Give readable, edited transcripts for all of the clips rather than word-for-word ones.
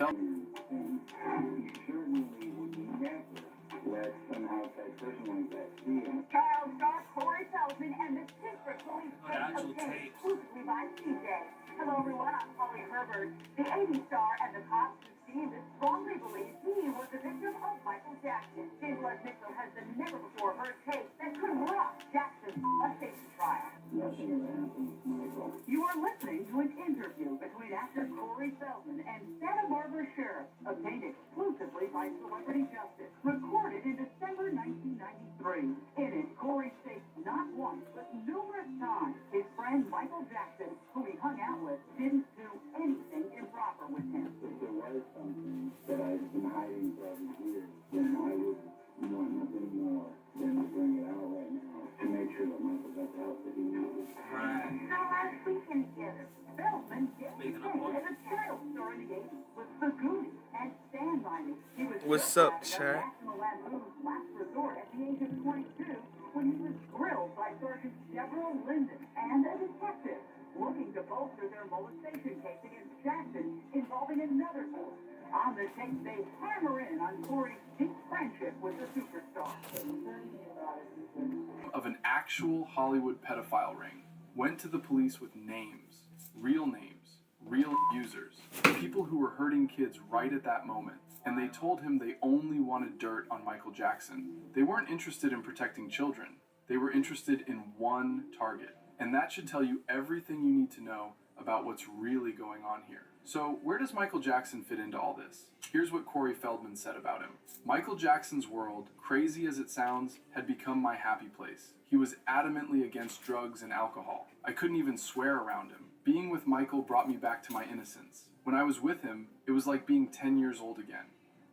And he certainly would never let some outside person like that see him. Child star Corey Feldman and the secret police case obtained exclusively by CJ. Hello everyone, I'm Holly Herbert. The 80s star and the cops who see this strongly believe he was the victim of Michael Jackson. James Les Mitchell has the never-before-heard case that could rock Jackson's safety trial. Nothing ever happened to Michael. You are listening to an interview between actor Corey Feldman and Santa Barbara Sheriff, obtained exclusively by Celebrity Justice, recorded in December 1993. In it, Corey states not once, but numerous times, his friend Michael Jackson, who he hung out with, didn't do anything improper with him. If there was something that I've been hiding for all these years, then I would want nothing more than to bring it out right now to make sure that Michael got the help that he needed. So last weekend together, Feldman gets paid as a child star in the 80s with The Goonies and Stand By Me. He was What's up, chat? National Lampoon's Last Resort at the age of 22 when he was grilled by Sergeant Deborah Linden and a detective looking to bolster their molestation case against Jackson involving another boy. On the tape, they hammer in on Corey's deep friendship with the superstar. Of an actual Hollywood pedophile ring went to the police with names, real users, people who were hurting kids right at that moment, and they told him they only wanted dirt on Michael Jackson. They weren't interested in protecting children. They were interested in one target, and that should tell you everything you need to know about what's really going on here. So, where does Michael Jackson fit into all this? Here's what Corey Feldman said about him. Michael Jackson's world, crazy as it sounds, had become my happy place. He was adamantly against drugs and alcohol. I couldn't even swear around him. Being with Michael brought me back to my innocence. When I was with him, it was like being 10 years old again.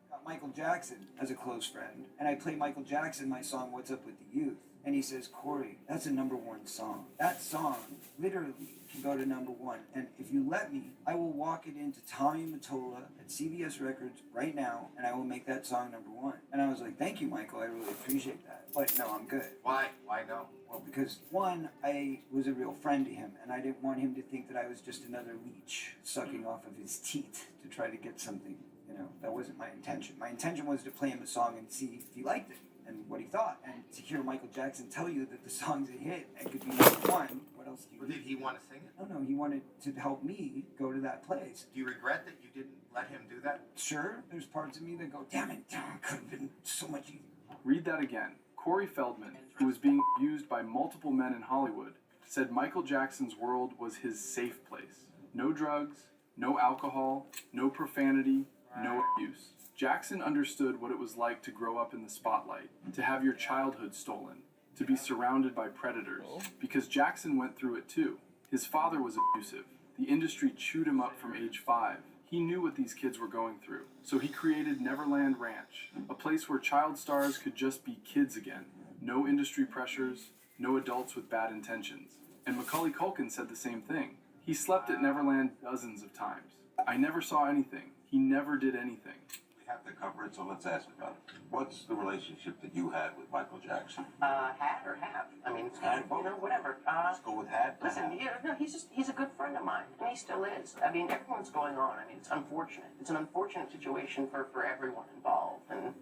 Got Michael Jackson as a close friend, and I play Michael Jackson my song What's Up With The Youth. And he says, Corey, that's a #1 song. That song literally can go to #1. And if you let me, I will walk it into Tommy Mottola at CBS Records right now, and I will make that song #1. And I was like, thank you, Michael. I really appreciate that. But no, I'm good. Why? Why no? Well, because one, I was a real friend to him, and I didn't want him to think that I was just another leech sucking off of his teat to try to get something. You know, that wasn't my intention. My intention was to play him a song and see if he liked it and what he thought. And to hear Michael Jackson tell you that the song's a hit and could be #1, what else do you Or need? did he want to sing it? No, he wanted to help me go to that place. Do you regret that you didn't let him do that? Sure, there's parts of me that go, damn it, could have been so much easier. Read that again. Corey Feldman, who was being abused by multiple men in Hollywood, said Michael Jackson's world was his safe place. No drugs, no alcohol, no profanity, no abuse. Jackson understood what it was like to grow up in the spotlight, to have your childhood stolen, to be surrounded by predators, because Jackson went through it too. His father was abusive. The industry chewed him up from age 5. He knew what these kids were going through, so he created Neverland Ranch, a place where child stars could just be kids again. No industry pressures, no adults with bad intentions. And Macaulay Culkin said the same thing. He slept at Neverland dozens of times. I never saw anything. He never did anything. We have to cover it, so let's ask about it. What's the relationship that you had with Michael Jackson? Had or have. I mean, it's kind of, whatever. Let's go with had. Listen, he's a good friend of mine, and he still is. I mean, everyone's going on. I mean, it's unfortunate. It's an unfortunate situation for everyone involved, and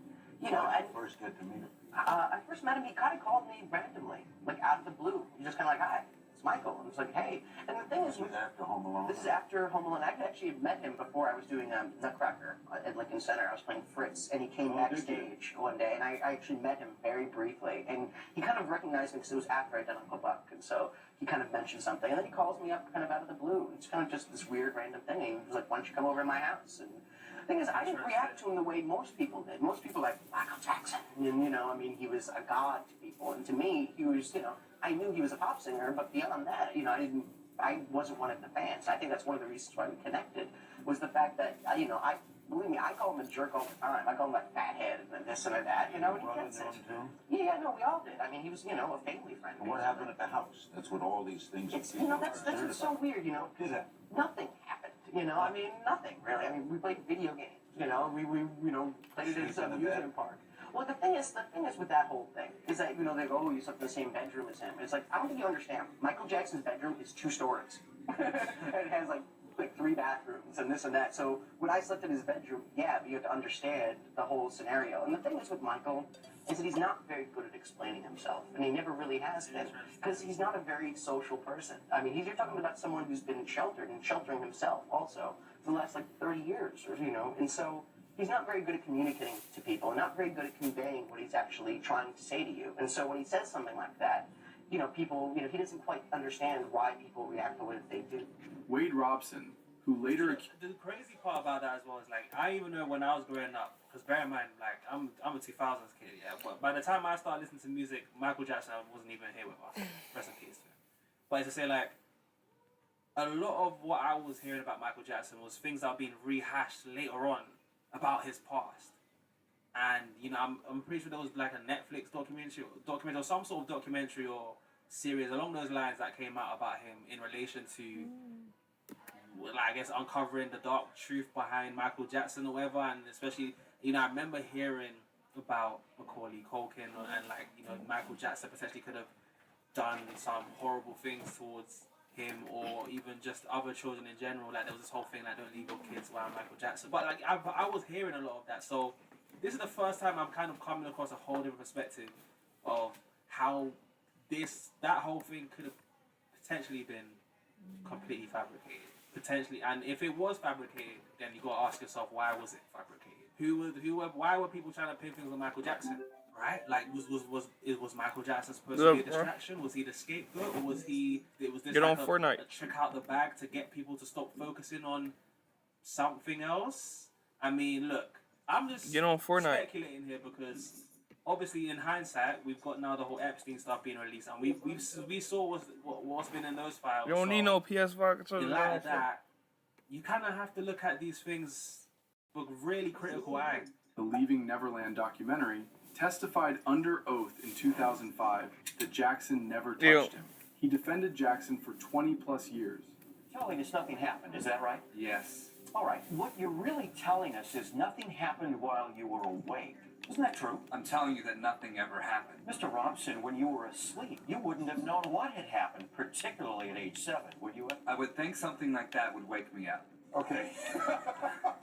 I first get to meet him. I first met him. He kind of called me randomly, like out of the blue. He just kind of like, hi. It's Michael. And I was like, hey. And the thing is, This is after Home Alone. This is after Home Alone. I actually met him before I was doing Nutcracker at Lincoln Center. I was playing Fritz, and he came backstage one day, and I actually met him very briefly. And he kind of recognized me because it was after I'd done Uncle Buck, and so he kind of mentioned something, and then he calls me up kind of out of the blue. It's kind of just this weird random thing. And he was like, why don't you come over to my house? And the thing is, I didn't react to him the way most people did. Most people like, Michael Jackson. And, I mean, he was a god to people. And to me, he was, I knew he was a pop singer, but beyond that, I wasn't one of the fans. I think that's one of the reasons why we connected, was the fact that, believe me, I call him a jerk all the time. I call him like fathead and this and that, and he gets it. Yeah, no, we all did. I mean, he was, a family friend. And what happened at the house? That's what all these things It's, that's what's so weird, Nothing happened, I mean, nothing, really. I mean, we played video games, we played at some amusement park. Well, the thing is with that whole thing is that, they go, oh, you slept in the same bedroom as him. It's like, I don't think you understand. Michael Jackson's bedroom is 2 stories. And it has, like, like 3 bathrooms and this and that. So when I slept in his bedroom, yeah, you have to understand the whole scenario. And the thing is with Michael is that he's not very good at explaining himself, and he never really has been, because he's not a very social person. I mean, you're talking about someone who's been sheltered and sheltering himself also for the last like 30 years, or and so he's not very good at communicating to people, and not very good at conveying what he's actually trying to say to you. And so when he says something like that, people, he doesn't quite understand why people react the way that they do. Wade Robson, who later The crazy part about that as well is, like, I even know when I was growing up, because bear in mind, like, I'm a 2000s kid, yeah, but by the time I started listening to music, Michael Jackson wasn't even here with us. Rest in peace. But to say, like, a lot of what I was hearing about Michael Jackson was things that are being rehashed later on about his past. And, I'm pretty sure there was, like, a Netflix documentary or some sort of documentary or series along those lines that came out about him in relation to, I guess, uncovering the dark truth behind Michael Jackson or whatever. And especially, I remember hearing about Macaulay Culkin and, like, Michael Jackson potentially could have done some horrible things towards him, or even just other children in general. Like, there was this whole thing, like, don't leave your kids around Michael Jackson. But, like, I was hearing a lot of that. So this is the first time I'm kind of coming across a whole different perspective of how that whole thing could have potentially been completely fabricated. Potentially. And if it was fabricated, then you got to ask yourself, why was it fabricated? Why were people trying to pin things on Michael Jackson? Right? Like, was Michael Jackson supposed to be a distraction? Was he the scapegoat, or was this Get like on Fortnite. a trick out the bag to get people to stop focusing on something else? I mean, look, I'm just Get on Fortnite. speculating here because obviously in hindsight we've got now the whole Epstein stuff being released, and we saw what's been in those files. You don't need no PS5 controller. In light of that, you kind of have to look at these things with a really critical eye. the Leaving Neverland documentary, testified under oath in 2005 that Jackson never touched him. He defended Jackson for 20 plus years. Telling us nothing happened, is that right? Yes. All right, what you're really telling us is nothing happened while you were awake. Isn't that true? I'm telling you that nothing ever happened. Mr. Robson, when you were asleep, you wouldn't have known what had happened, particularly at age 7, would you? I would think something like that would wake me up. Okay.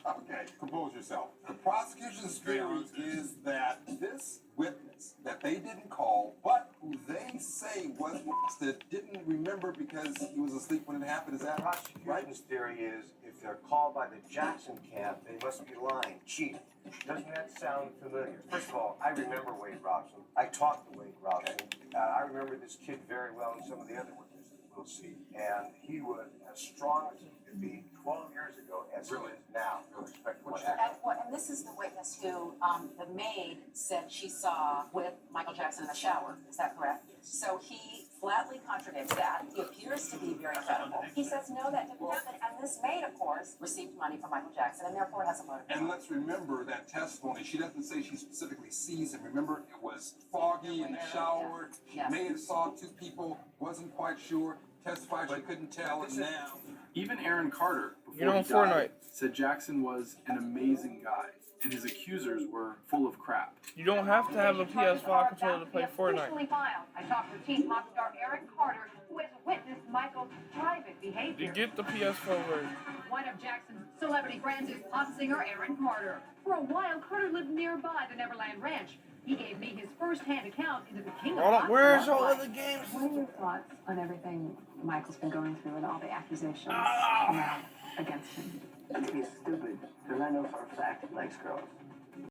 Okay, compose yourself. The prosecution's theory is that this witness that they didn't call, but who they say was that didn't remember because he was asleep when it happened, is that right? Prosecution's theory is if they're called by the Jackson camp, they must be lying, cheating. Doesn't that sound familiar? First of all, I remember Wade Robson. I talked to Wade Robson. I remember this kid very well and some of the other witnesses we'll see. And he was as strong as he could be 12 years ago as he is now with respect to what happened. And this is the witness who the maid said she saw with Michael Jackson in the shower. Is that correct? So he flatly contradicts that. He appears to be very credible. He says, no, that didn't happen. And this maid, of course, received money from Michael Jackson and therefore has a motive. And let's remember that testimony. She doesn't say she specifically sees him. Remember, it was foggy in the shower. She may have saw two people, wasn't quite sure, testified she couldn't tell, and now. Even Aaron Carter, Get before on he died, Fortnite. said Jackson was an amazing guy, and his accusers were full of crap. You don't have to have a PS5 controller to play Fortnite. I talked with Chief Pop star Aaron Carter, who has witnessed Michael's private behavior. You get the PS4 version. One of Jackson's celebrity friends is pop singer Aaron Carter. For a while, Carter lived nearby the Neverland Ranch. He gave me his first-hand account into the king of Hold on, pop where's life. all of the games? What are your thoughts on everything Michael's been going through and all the accusations against him? He's stupid, because I know for a fact he likes girls.